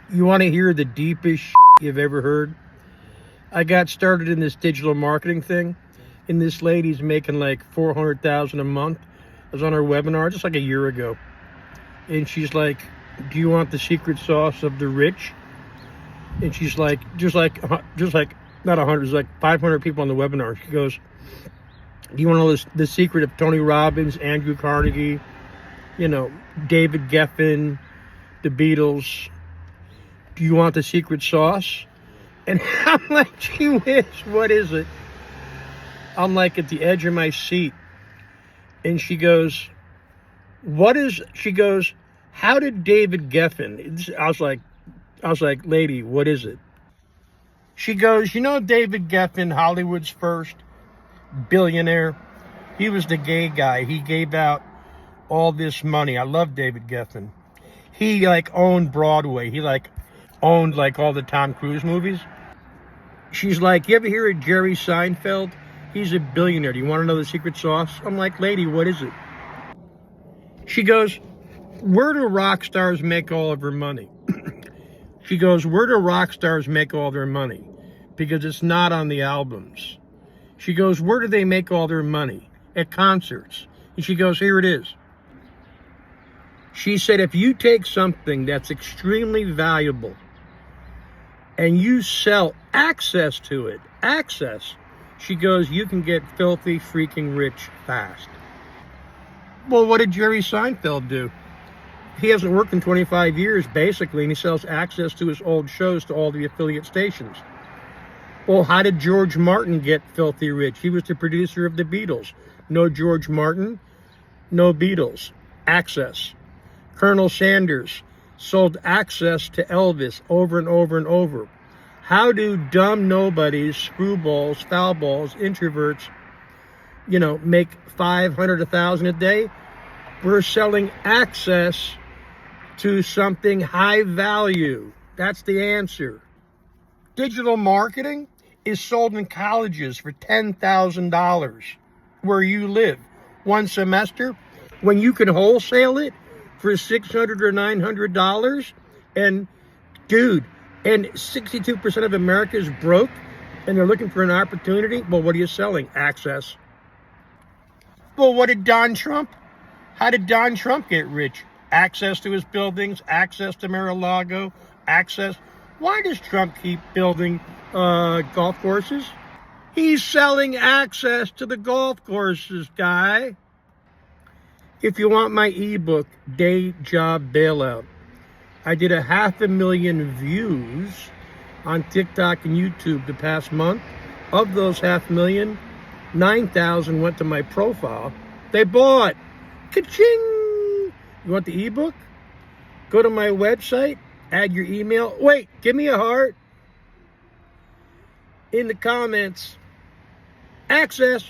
You want to hear the deepest you've ever heard? I got started in this digital marketing thing, and this lady's making like $400,000 a month. I was on her webinar just like a year ago, and she's like, "Do you want the secret sauce of the rich?" And she's like, just like not 100, there's like 500 people on the webinar. She goes, "Do you want to know the secret of Tony Robbins, Andrew Carnegie, David Geffen, the Beatles? Do you want the secret sauce?" And I'm like, "Gee whiz, what is it?" I'm like at the edge of my seat. And she goes, "How did David Geffen?" I was like, "Lady, what is it?" She goes, David Geffen, Hollywood's first billionaire? He was the gay guy. He gave out all this money. I love David Geffen. He owned Broadway. He owned all the Tom Cruise movies. She's like, "You ever hear of Jerry Seinfeld? He's a billionaire. Do you want to know the secret sauce?" I'm like, "Lady, what is it?" She goes, "Where do rock stars make all of their money?" She goes, "Where do rock stars make all their money? Because it's not on the albums." She goes, "Where do they make all their money? At concerts." And she goes, "Here it is." She said, "If you take something that's extremely valuable and you sell access to it, she goes, you can get filthy freaking rich fast." Well, what did Jerry Seinfeld do? He hasn't worked in 25 years, basically, and he sells access to his old shows to all the affiliate stations. Well, how did George Martin get filthy rich? He was the producer of the Beatles. No George Martin, no Beatles. Access. Colonel Sanders sold access to Elvis over and over and over. How do dumb nobodies, screwballs, foul balls, introverts, make 500, 1,000 a day? We're selling access to something high value. That's the answer. Digital marketing is sold in colleges for $10,000 where you live. One semester, when you can wholesale it for $600 or $900, and dude, and 62% of America is broke, and they're looking for an opportunity. Well, what are you selling? Access. Well, what did Don Trump? How did Don Trump get rich? Access to his buildings, access to Mar-a-Lago, access. Why does Trump keep building golf courses? He's selling access to the golf courses, guy. If you want my ebook, Day Job Bailout, I did 500,000 views on TikTok and YouTube the past month. Of those 500,000, 9,000 went to my profile. They bought. Ka-ching! You want the ebook? Go to my website, add your email. Wait, give me a heart. In the comments. Access.